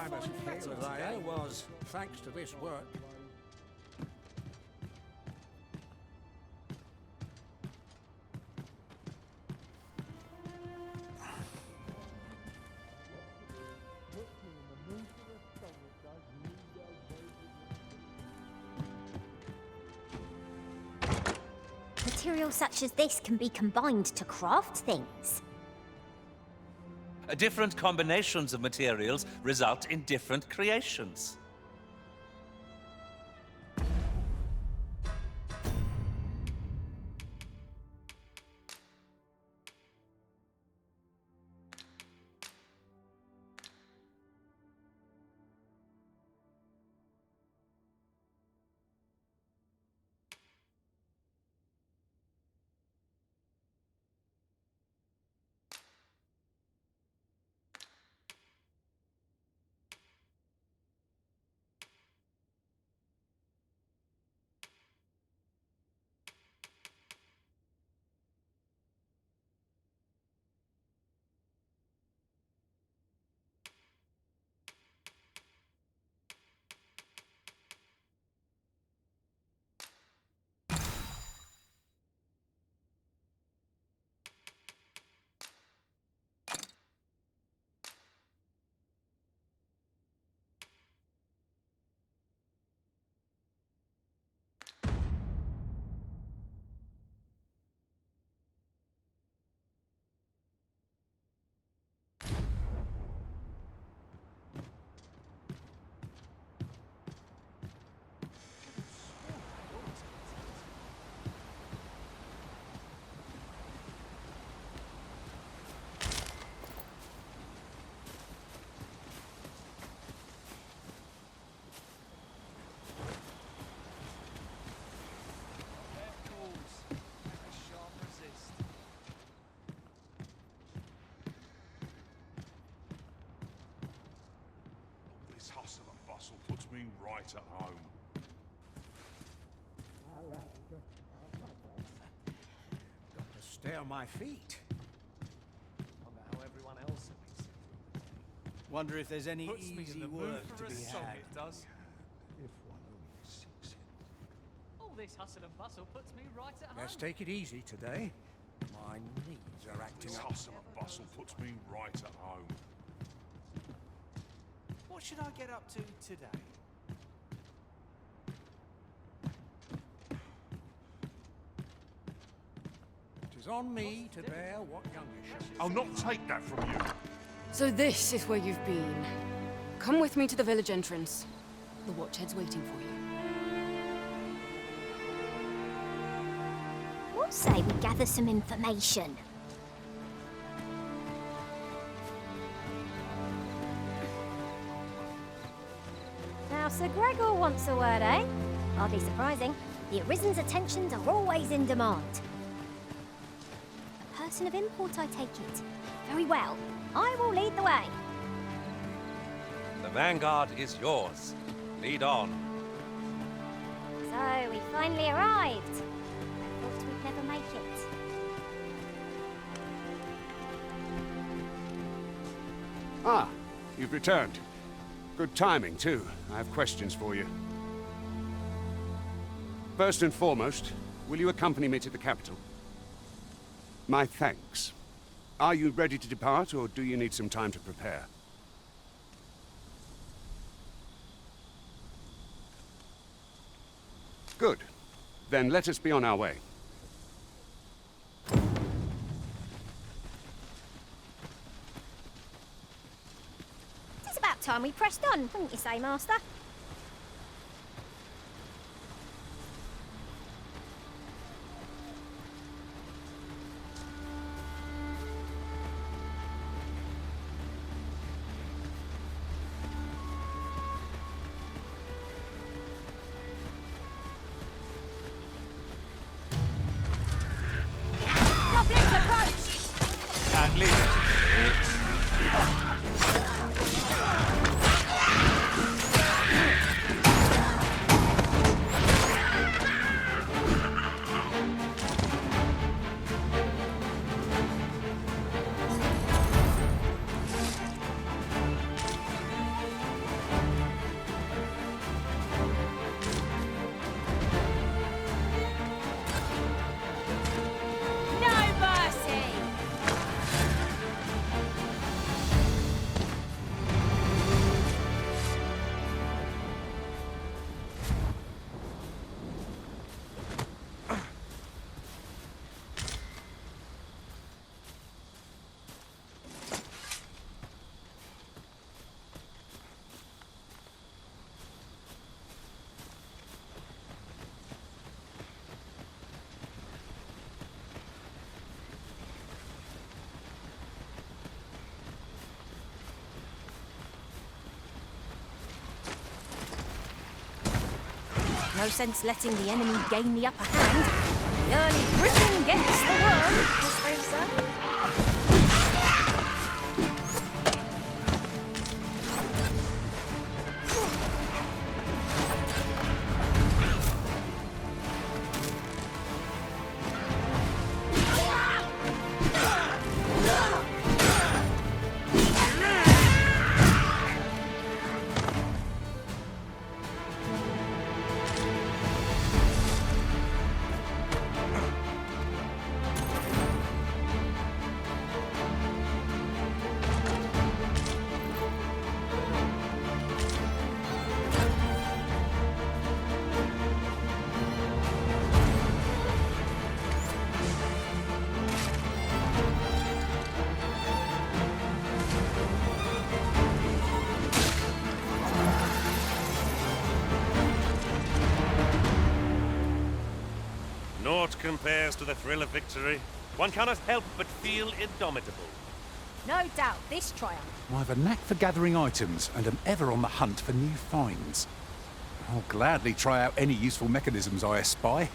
I'm as pale as I ever was, thanks to this work. Materials such as this can be combined to craft things. Different combinations of materials result in different creations. This hustle and bustle puts me right at home. Got to stay on my feet. Wonder how everyone else makes it. Wonder if there's any Puts me in easy the mood work for to a be song, had. it does. If one only sinks in. All this hustle and bustle puts me right at home. Let's take it easy today. My knees are acting This up. hustle and bustle puts me right at home. What should I get up to today? It is on me to bear what younger shall. I'll not take that from you. So this is where you've been. Come with me to the village entrance. The Watchhead's waiting for you. What say we gather some information? Now, Sir Gregor wants a word, eh? Hardly surprising. The Arisen's attentions are always in demand. A person of import, I take it. Very well. I will lead the way. The vanguard is yours. Lead on. So, we finally arrived. I thought we'd never make it. Ah, you've returned. Good timing, too. I have questions for you. First and foremost, will you accompany me to the capital? My thanks. Are you ready to depart, or do you need some time to prepare? Good. Then let us be on our way. It's about time we pressed on, wouldn't you say, Master? Goblins approach! And lead it. No sense letting the enemy gain the upper hand. The early griffin gets the worm, as they say. Naught compares to the thrill of victory. One cannot help but feel indomitable. No doubt this triumph. I've a knack for gathering items and am ever on the hunt for new finds. I'll gladly try out any useful mechanisms I espy.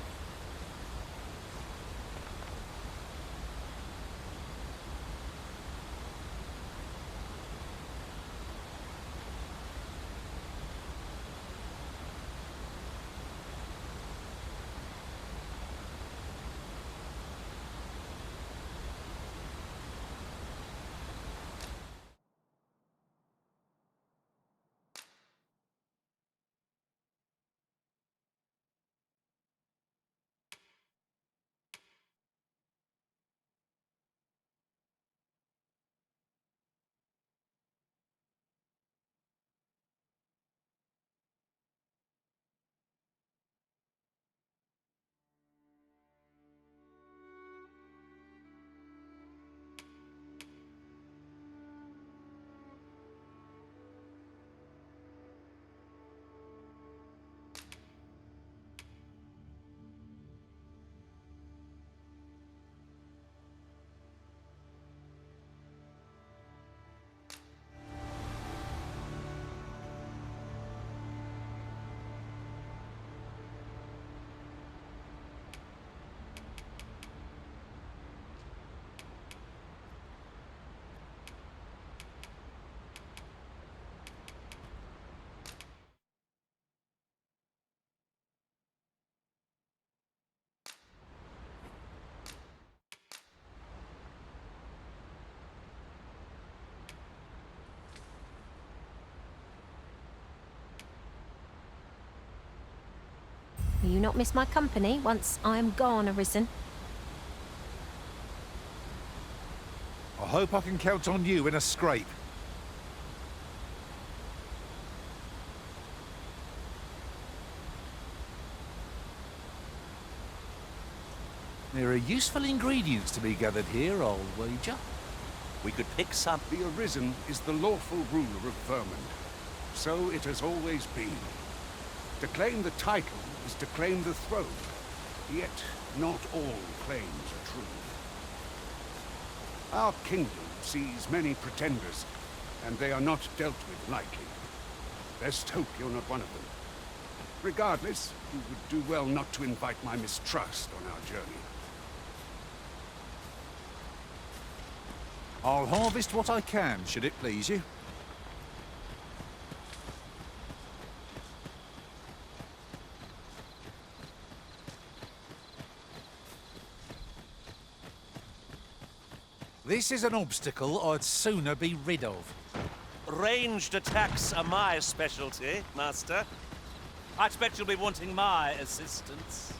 Will you not miss my company once I am gone, Arisen? I hope I can count on you in a scrape. There are useful ingredients to be gathered here, I'll wager. We could pick some. The Arisen is the lawful ruler of Vermund. So it has always been. To claim the title is to claim the throne. Yet, not all claims are true. Our kingdom sees many pretenders, and they are not dealt with lightly. Best hope you're not one of them. Regardless, you would do well not to invite my mistrust on our journey. I'll harvest what I can, should it please you. This is an obstacle I'd sooner be rid of. Ranged attacks are my specialty, Master. I expect you'll be wanting my assistance.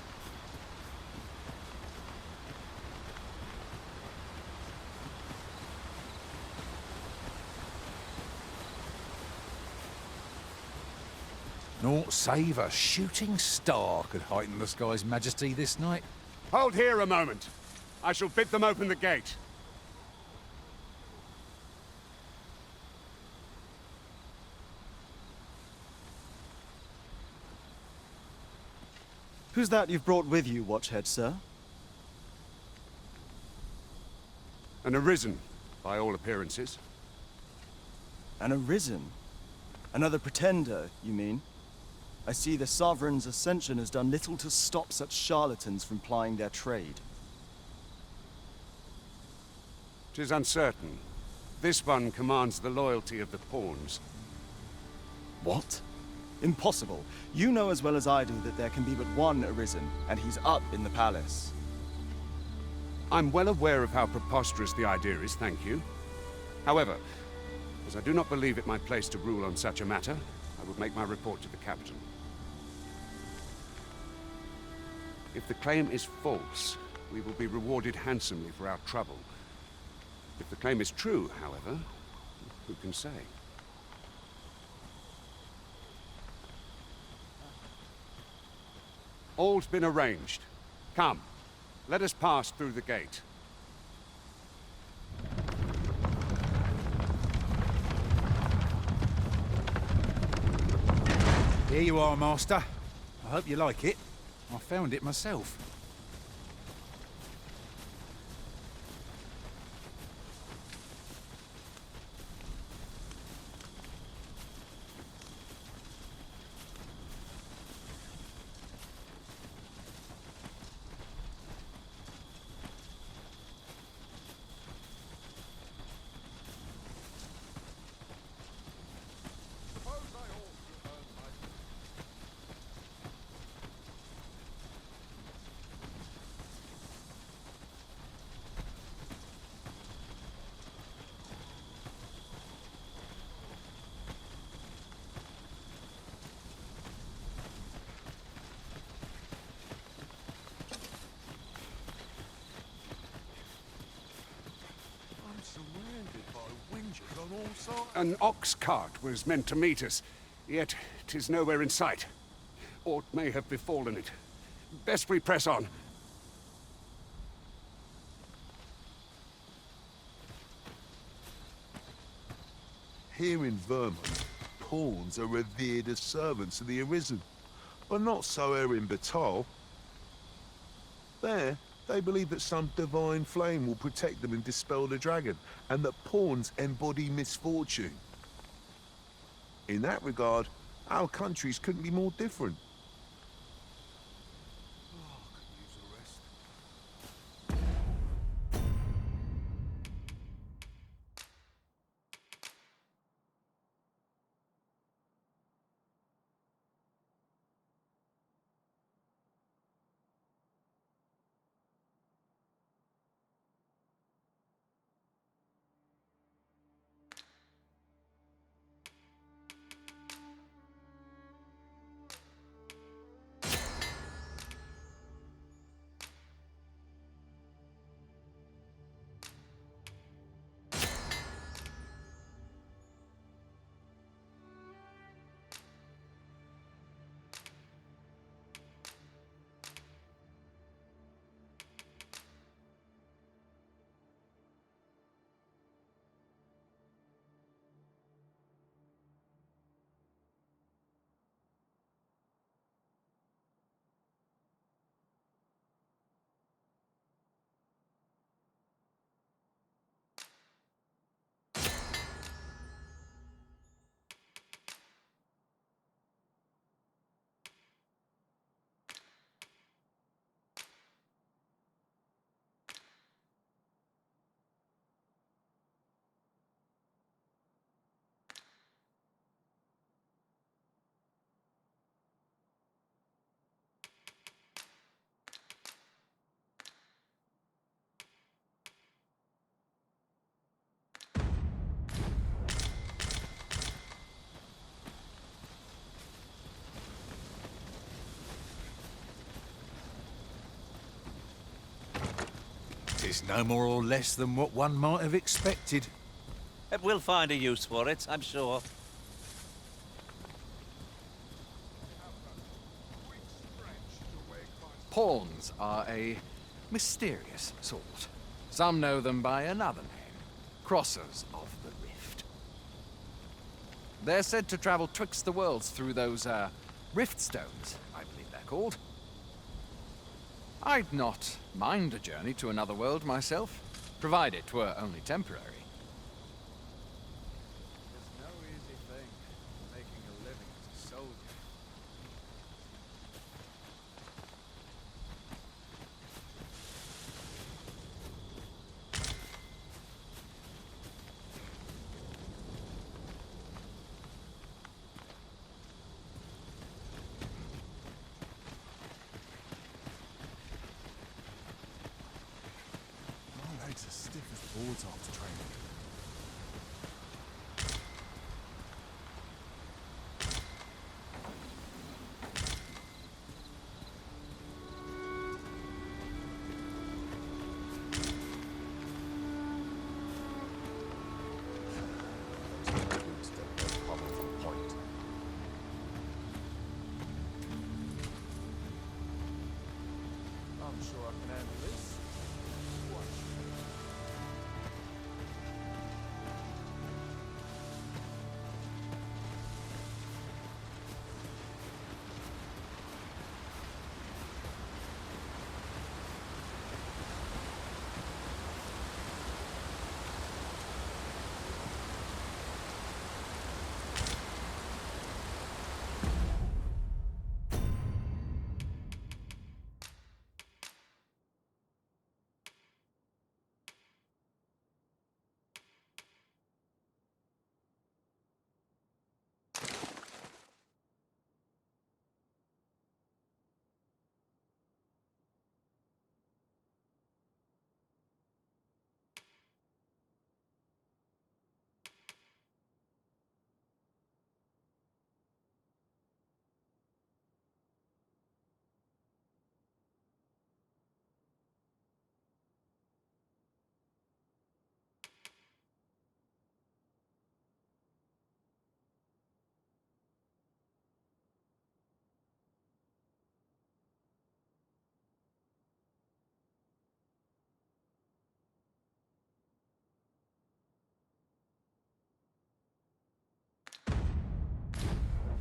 Naught save a shooting star could heighten the sky's majesty this night. Hold here a moment. I shall bid them open the gate. Who's that you've brought with you, Watchhead, sir? An Arisen, by all appearances. An Arisen? Another pretender, you mean? I see the Sovereign's ascension has done little to stop such charlatans from plying their trade. 'Tis uncertain. This one commands the loyalty of the pawns. What? Impossible. You know as well as I do that there can be but one Arisen, and he's up in the palace. I'm well aware of how preposterous the idea is, thank you. However, as I do not believe it my place to rule on such a matter, I will make my report to the captain. If the claim is false, we will be rewarded handsomely for our trouble. If the claim is true, however, who can say? All's been arranged. Come, let us pass through the gate. Here you are, Master. I hope you like it. I found it myself. I'm surrounded by whingers on all sides. An ox cart was meant to meet us, yet 'tis nowhere in sight. Aught may have befallen it. Best we press on. Here in Vermont, pawns are revered as servants of the Arisen, but not so here in Batal. There, they believe that some divine flame will protect them and dispel the dragon, and that pawns embody misfortune. In that regard, our countries couldn't be more different. It's no more or less than what one might have expected. We'll find a use for it, I'm sure. Pawns are a mysterious sort. Some know them by another name, Crossers of the Rift. They're said to travel twixt the worlds through those, rift stones, I believe they're called. I'd not mind a journey to another world myself, provided 'twere only temporary. It's no easy thing, making a living as a soldier. boards after training. I'm sure I can handle this.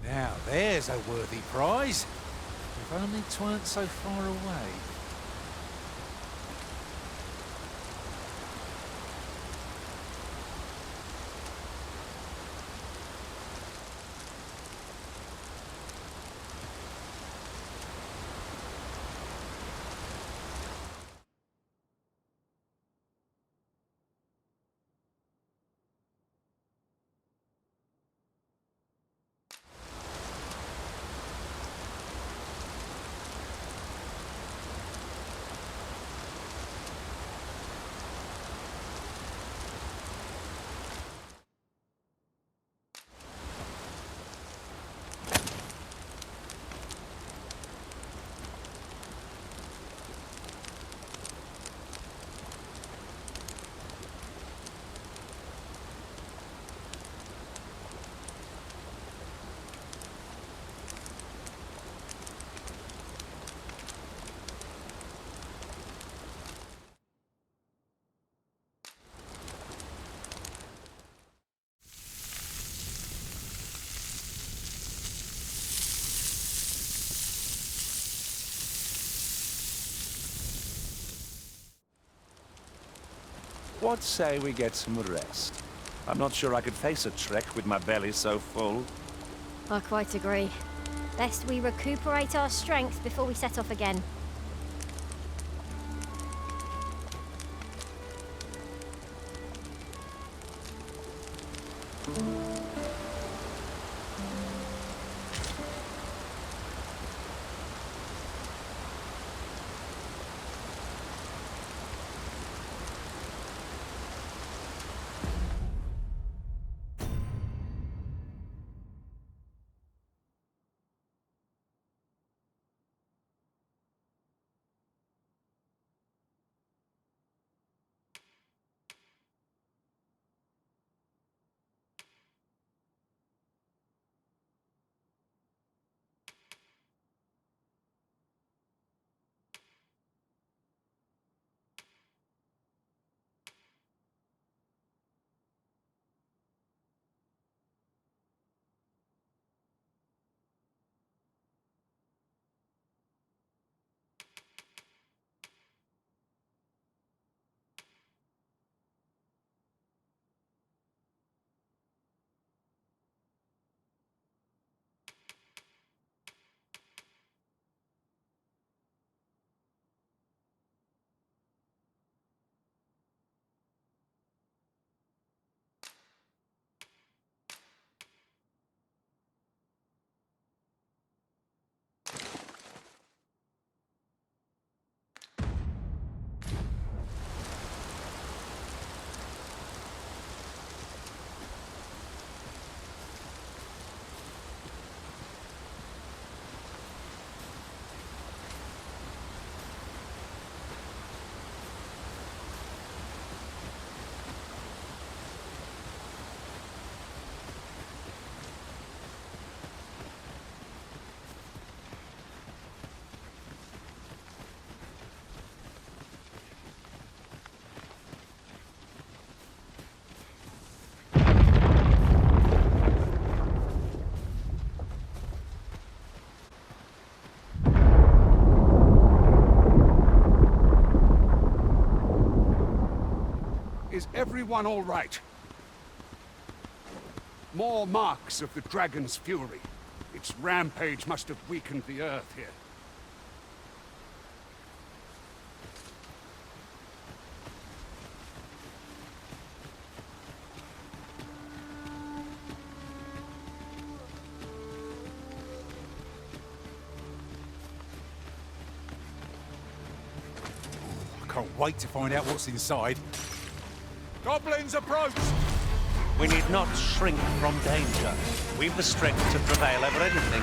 Now there's a worthy prize. If only 'tweren't so far away. What say we get some rest? I'm not sure I could face a trek with my belly so full. I quite agree. Best we recuperate our strength before we set off again. everyone all right? More marks of the dragon's fury. Its rampage must have weakened the earth here. I can't wait to find out what's inside. Goblins approach! We need not shrink from danger. We've the strength to prevail over anything.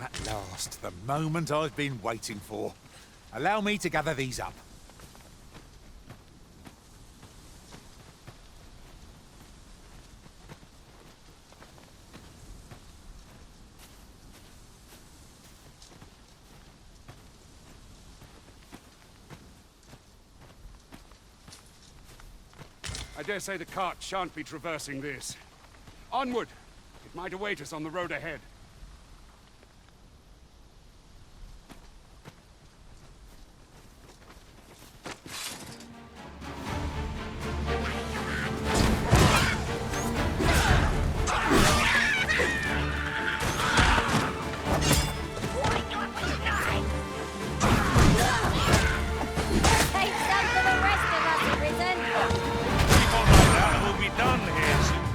At last, the moment I've been waiting for. Allow me to gather these up. I dare say the cart shan't be traversing this. Onward! It might await us on the road ahead. Take some for the rest of us, Arisen. That will be done here soon.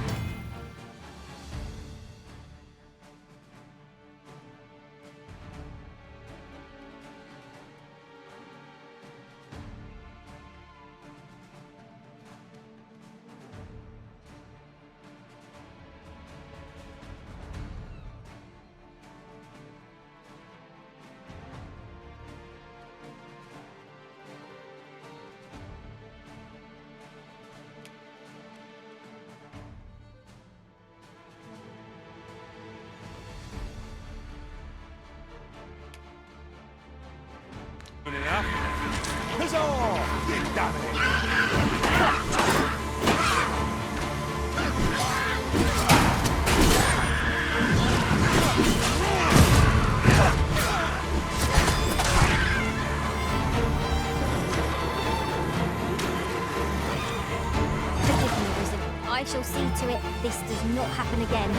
Good enough. Huzzah! You've done it! Forgive me, Arisen. I shall see to it this does not happen again.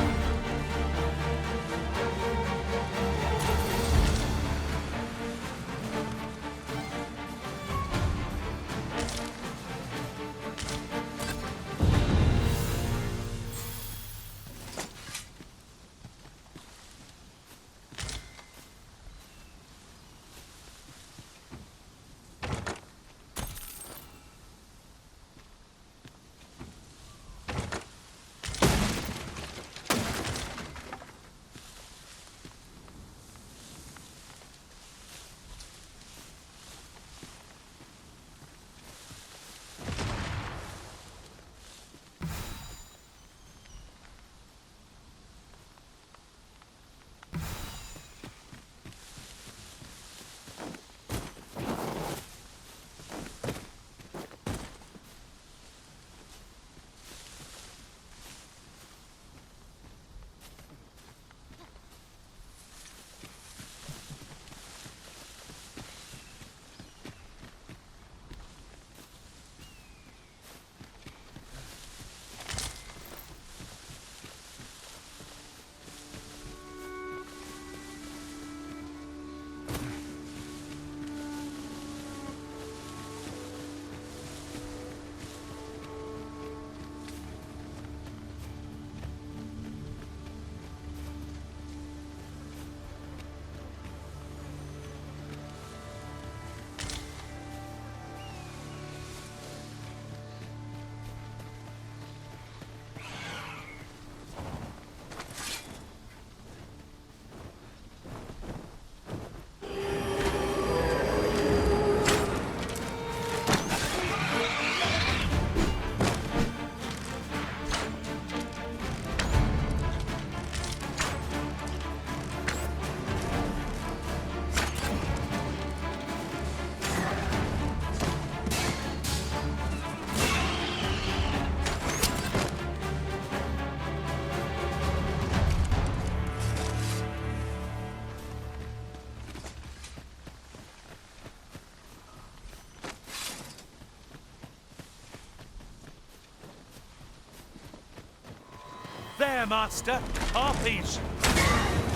there, Master. Harpies.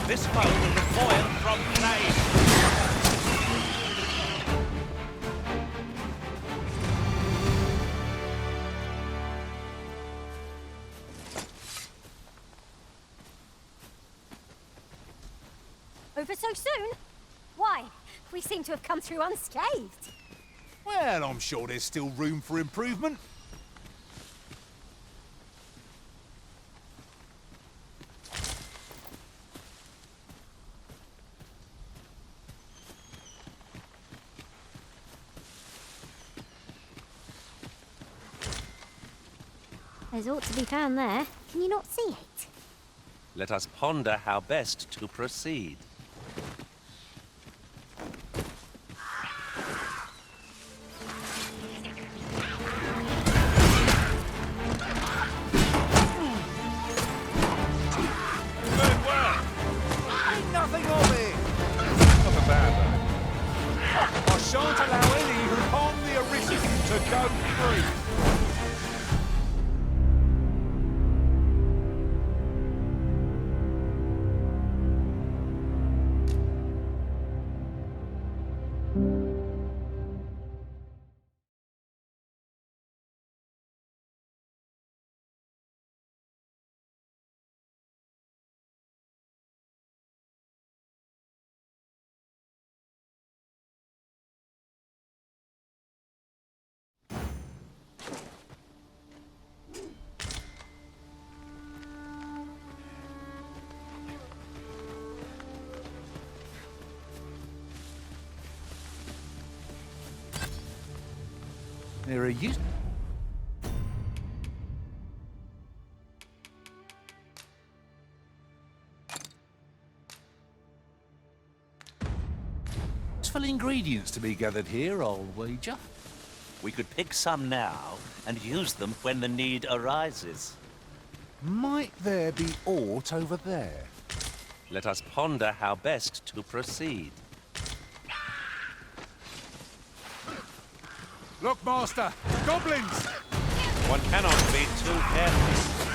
This foe will recoil from flame. Over so soon? Why? We seem to have come through unscathed. Well, I'm sure there's still room for improvement. There's ought to be found there. Can you not see it? Let us ponder how best to proceed. Nothing of it! Not a bad though. I shan't allow any who harm the Arisen to go free. There are useful ingredients to be gathered here, I'll wager. We could pick some now and use them when the need arises. Might there be aught over there? Let us ponder how best to proceed. Look, Master! Goblins! One cannot be too careful.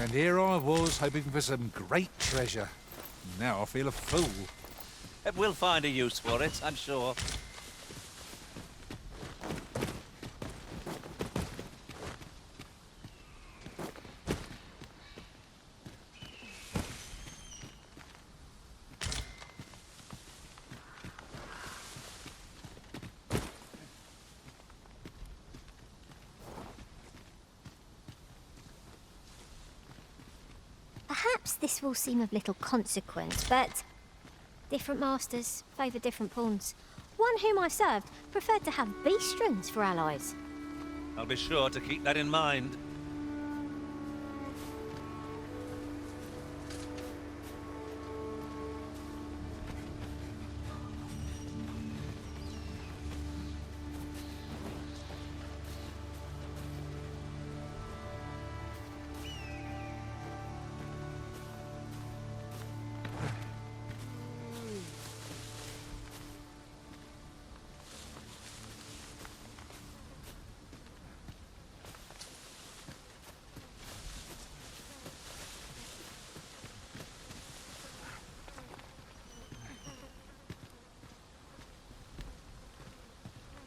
And here I was, hoping for some great treasure. Now I feel a fool. We'll find a use for it, I'm sure. Perhaps this will seem of little consequence, but different masters favour different pawns. One whom I served preferred to have beastrons for allies. I'll be sure to keep that in mind.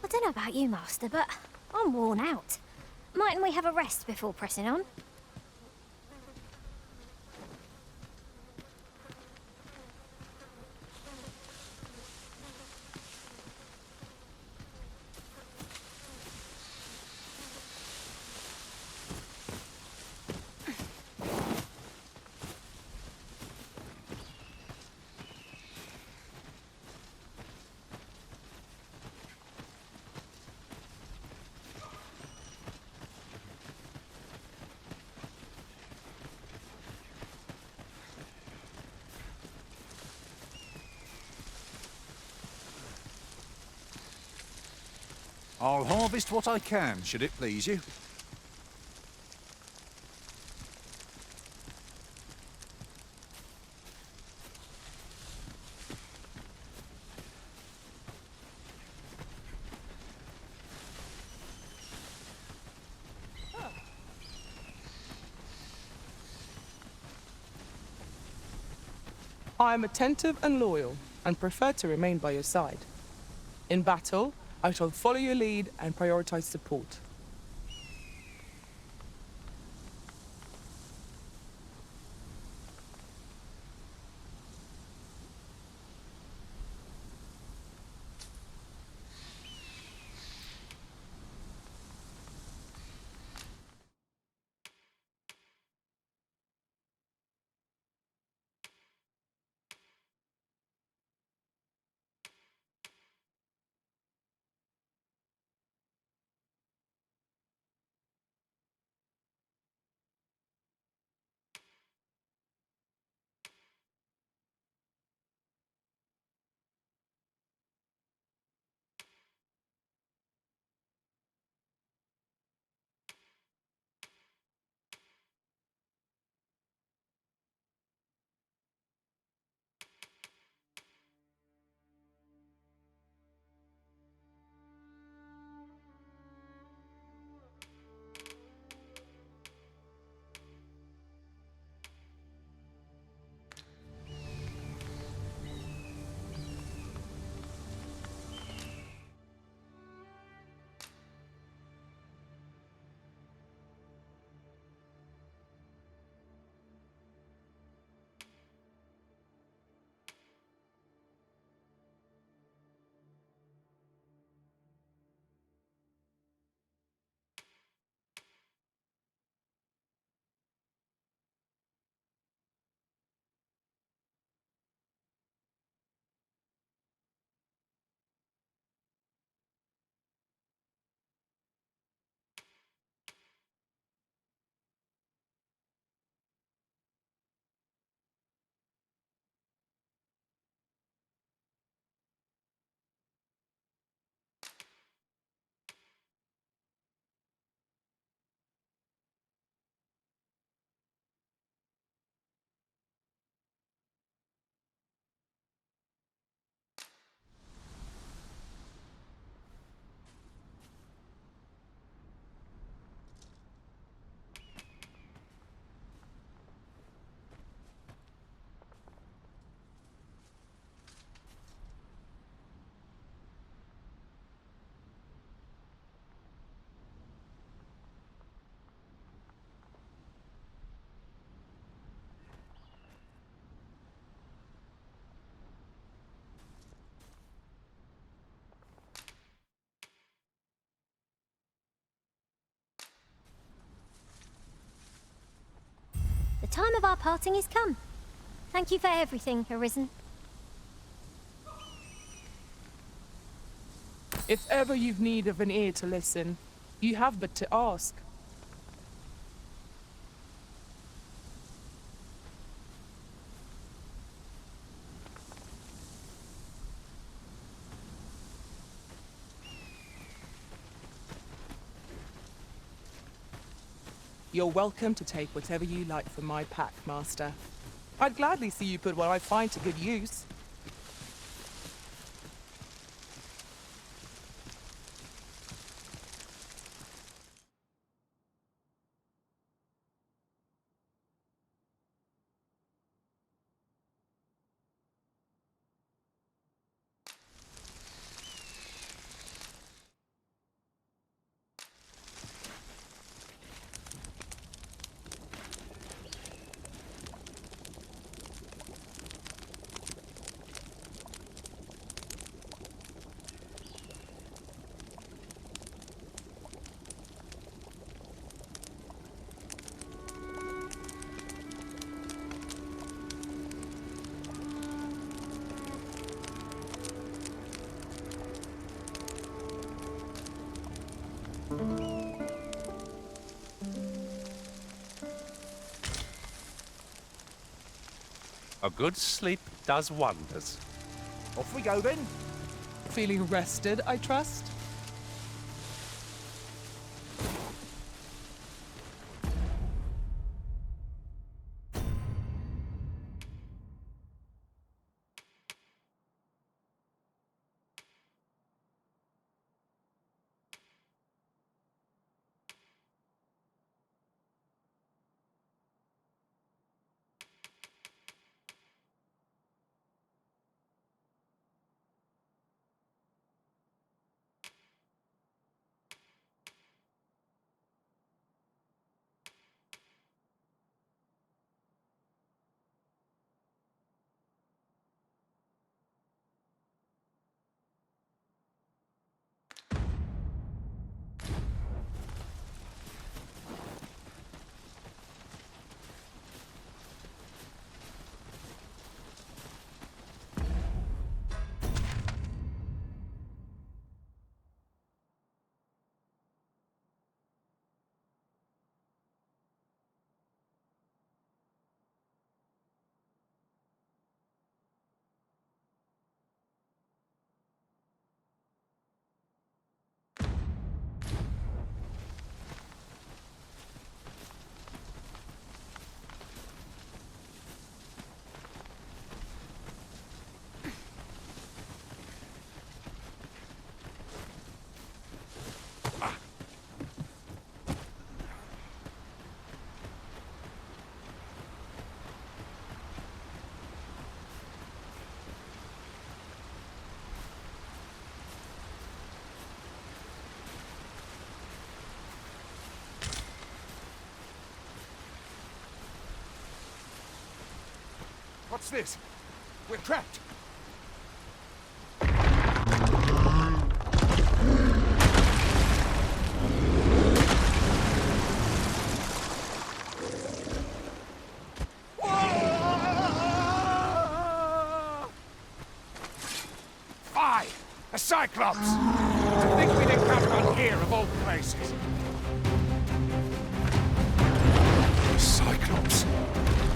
I don't know about you, Master, but I'm worn out. Mightn't we have a rest before pressing on? I'll harvest what I can, should it please you. I am attentive and loyal, and prefer to remain by your side. In battle, I shall follow your lead and prioritize support. The time of our parting is come. Thank you for everything, Arisen. If ever you've need of an ear to listen, you have but to ask. You're welcome to take whatever you like from my pack, Master. I'd gladly see you put what I find to good use. A good sleep does wonders. Off we go then. Feeling rested, I trust? What's this? We're trapped. Fie! A Cyclops! To think we'd encounter one here of all places. A Cyclops.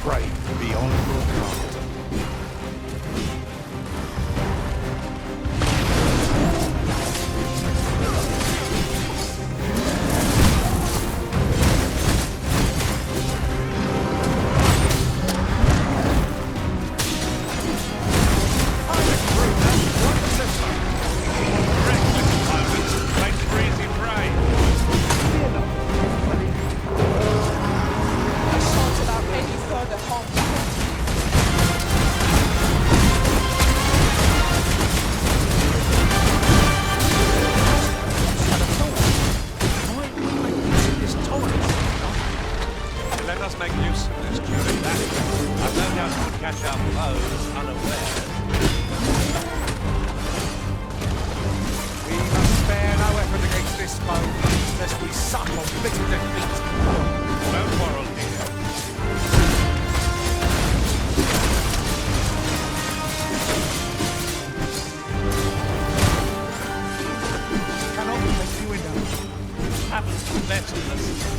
Brave beyond your guard.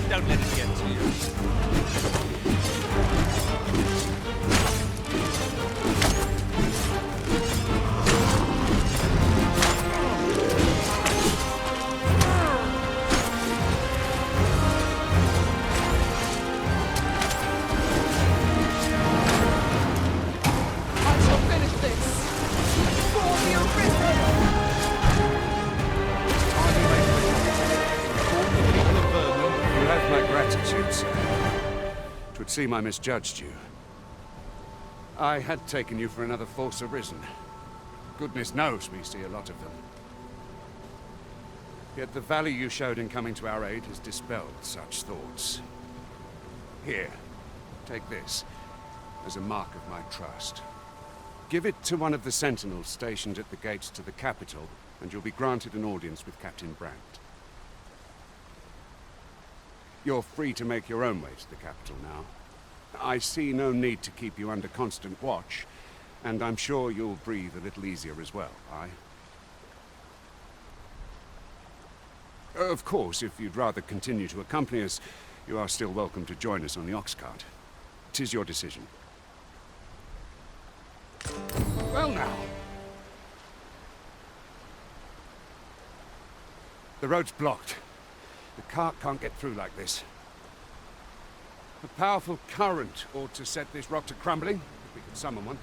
Don't let it get to you. Seem I misjudged you. I had taken you for another Force Arisen. Goodness knows we see a lot of them. Yet the value you showed in coming to our aid has dispelled such thoughts. Here, take this as a mark of my trust. Give it to one of the sentinels stationed at the gates to the capital, and you'll be granted an audience with Captain Brandt. You're free to make your own way to the capital now. I see no need to keep you under constant watch, and I'm sure you'll breathe a little easier as well, aye? Of course, if you'd rather continue to accompany us, you are still welcome to join us on the ox cart. 'Tis your decision. Well now. The road's blocked. The cart can't get through like this. A powerful current ought to set this rock to crumbling, if we could summon one.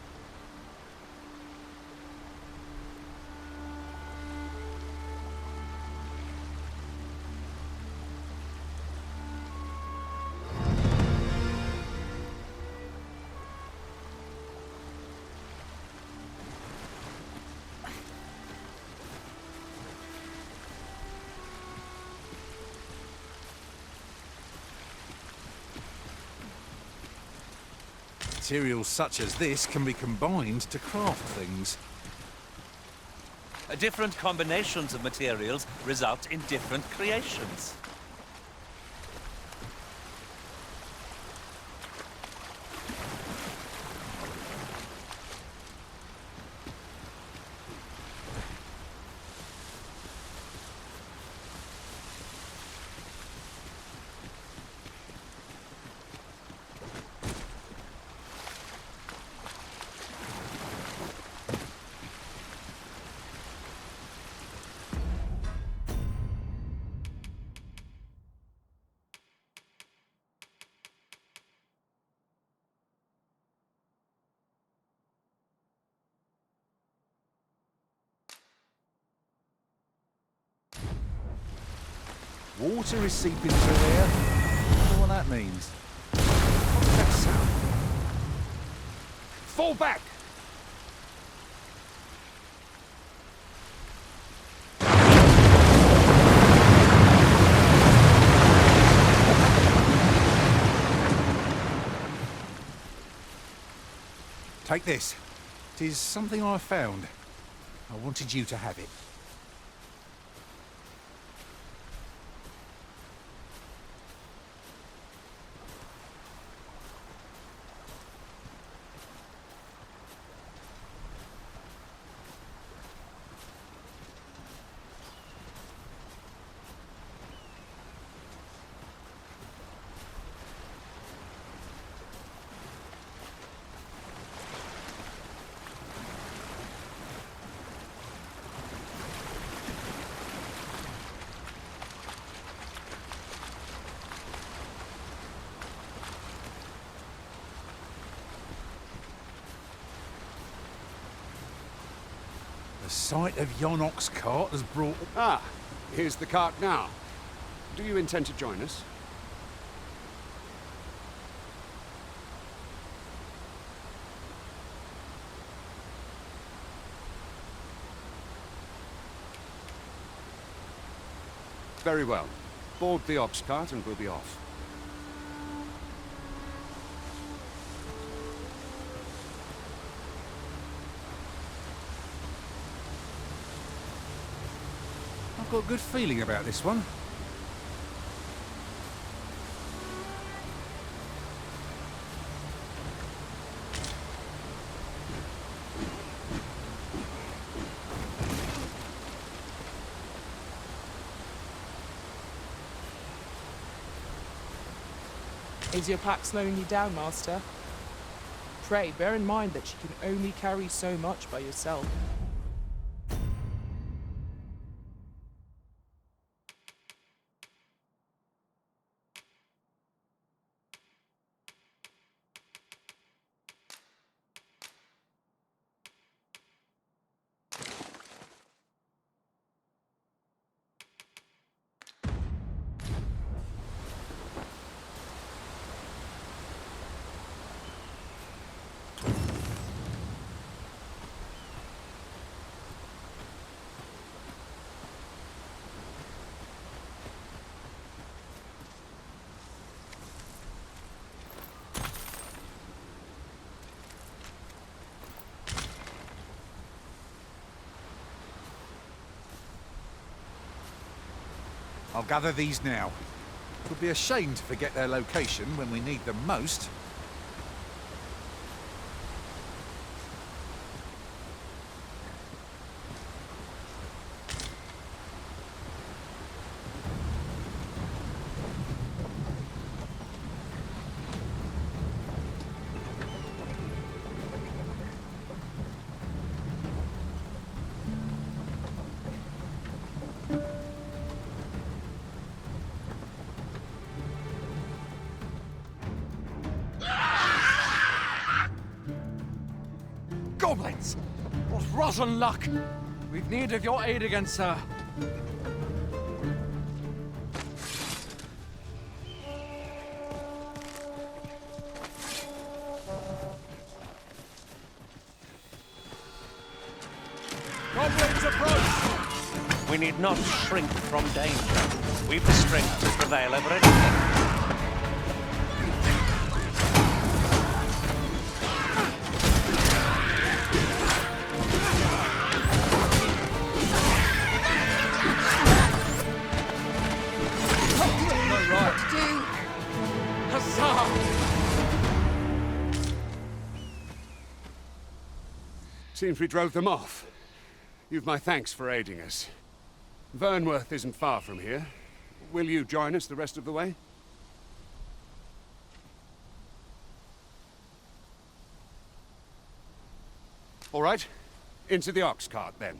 Materials such as this can be combined to craft things. Different combinations of materials result in different creations. Water is seeping through here. I wonder what that means. What's that sound? Fall back! Take this. It is something I found. I wanted you to have it. The sight of yon ox cart has brought... Ah, here's the cart now. Do you intend to join us? Very well. Board the ox cart and we'll be off. I've got a good feeling about this one. Is your pack slowing you down, Master? Pray, bear in mind that you can only carry so much by yourself. I'll gather these now. It would be a shame to forget their location when we need them most. Goblins! What rotten luck! We've need of your aid again, sir. Goblins approach! We need not shrink from danger. We've the strength to prevail over anything. Seems we drove them off. You've my thanks for aiding us. Vernworth isn't far from here. Will you join us the rest of the way? All right. Into the ox cart, then.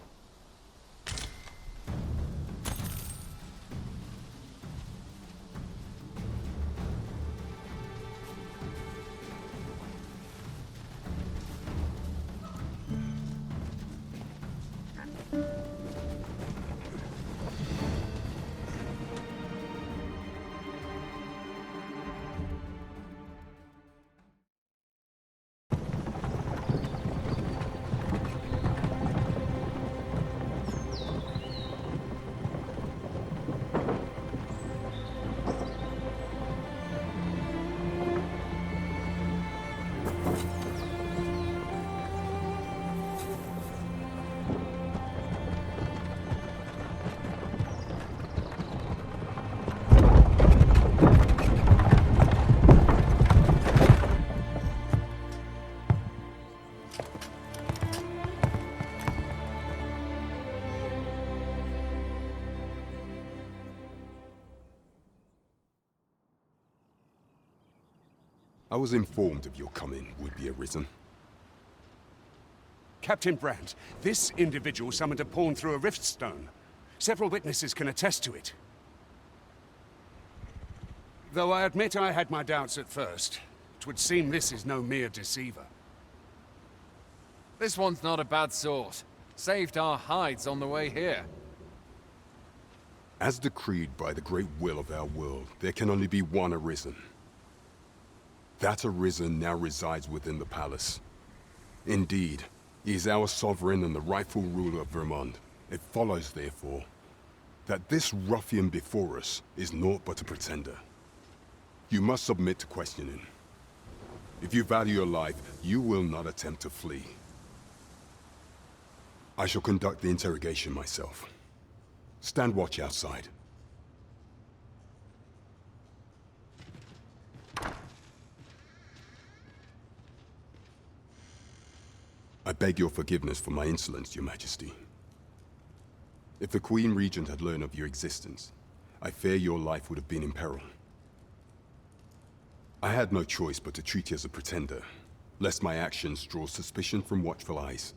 I was informed of your coming, would-be Arisen. Captain Brandt, this individual summoned a pawn through a rift stone. Several witnesses can attest to it. Though I admit I had my doubts at first, it would seem this is no mere deceiver. This one's not a bad sort. Saved our hides on the way here. As decreed by the great will of our world, there can only be one Arisen. That Arisen now resides within the palace. Indeed, he is our sovereign and the rightful ruler of Vermont. It follows, therefore, that this ruffian before us is naught but a pretender. You must submit to questioning. If you value your life, you will not attempt to flee. I shall conduct the interrogation myself. Stand watch outside. I beg your forgiveness for my insolence, Your Majesty. If the Queen Regent had learned of your existence, I fear your life would have been in peril. I had no choice but to treat you as a pretender, lest my actions draw suspicion from watchful eyes.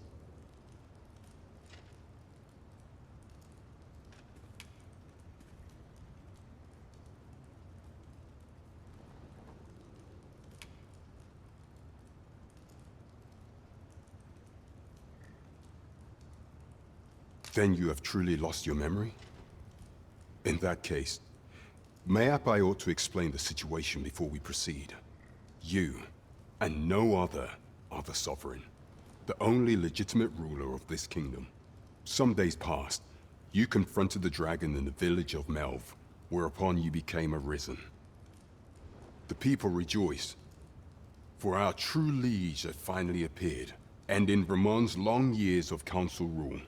Then you have truly lost your memory? In that case, mayhap I ought to explain the situation before we proceed. You, and no other, are the Sovereign, the only legitimate ruler of this kingdom. Some days past, you confronted the dragon in the village of Melv, whereupon you became Arisen. The people rejoiced, for our true liege had finally appeared, ending Vermont's long years of council rule.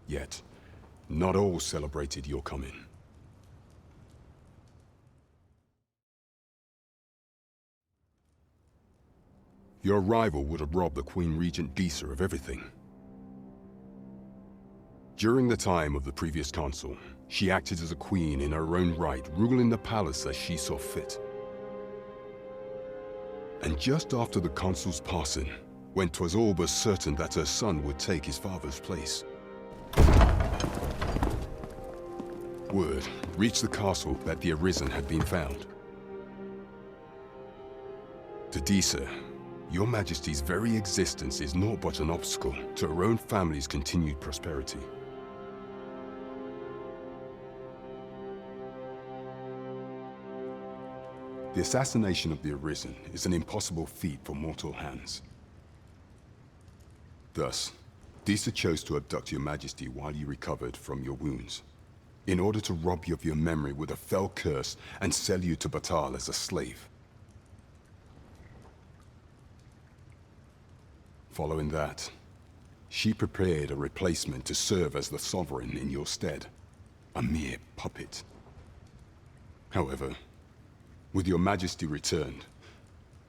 Yet, not all celebrated your coming. Your arrival would have robbed the Queen Regent Disa of everything. During the time of the previous council, she acted as a queen in her own right, ruling the palace as she saw fit. And just after the council's passing, when 'twas all but certain that her son would take his father's place, word reached the castle that the Arisen had been found. To Disa, your Majesty's very existence is naught but an obstacle to her own family's continued prosperity. The assassination of the Arisen is an impossible feat for mortal hands. Thus, Disa chose to abduct your Majesty while you recovered from your wounds, in order to rob you of your memory with a fell curse and sell you to Batal as a slave. Following that, she prepared a replacement to serve as the Sovereign in your stead, a mere puppet. However, with your Majesty returned,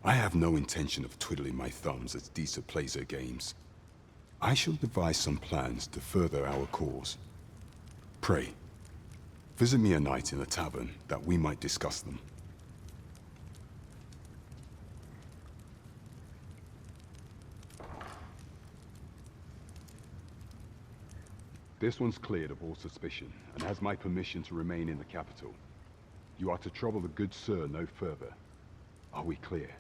I have no intention of twiddling my thumbs as Disa plays her games. I shall devise some plans to further our cause. Pray, visit me a night in the tavern that we might discuss them. This one's cleared of all suspicion and has my permission to remain in the capital. You are to trouble the good sir no further. Are we clear?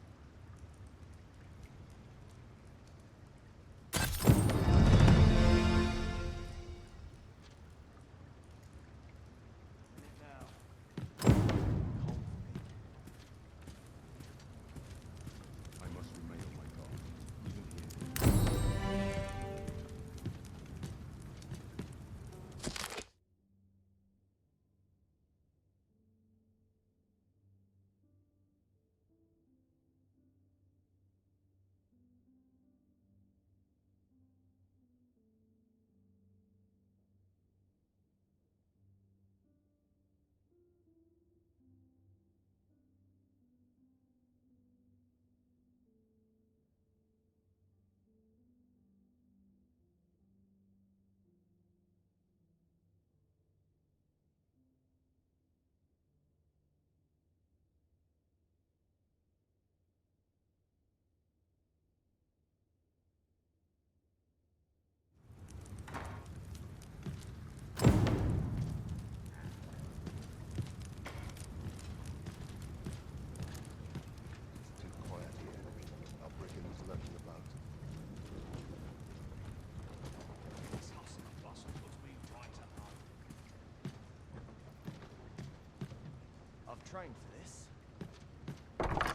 trained for this.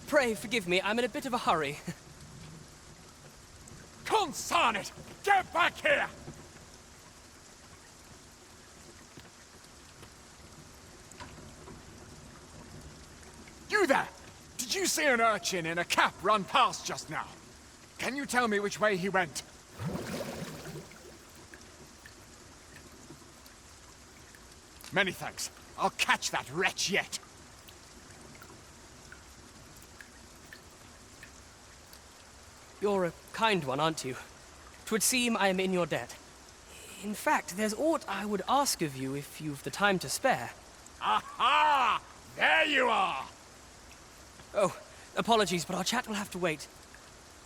Pray forgive me, I'm in a bit of a hurry. Consign it! Get back here! You there! Did you see an urchin in a cap run past just now? Can you tell me which way he went? Many thanks. I'll catch that wretch yet. You're a kind one, aren't you? 'Twould seem I am in your debt. In fact, there's aught I would ask of you if you've the time to spare. Aha! There you are! Oh, apologies, but our chat will have to wait.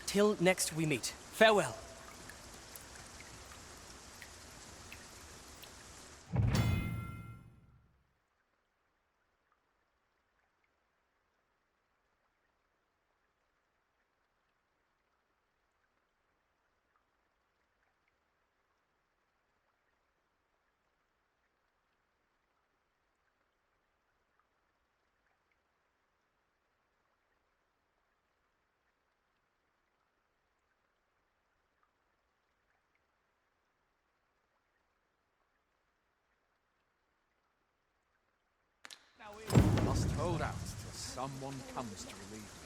Till next we meet. Farewell. Must hold out till someone comes to relieve me.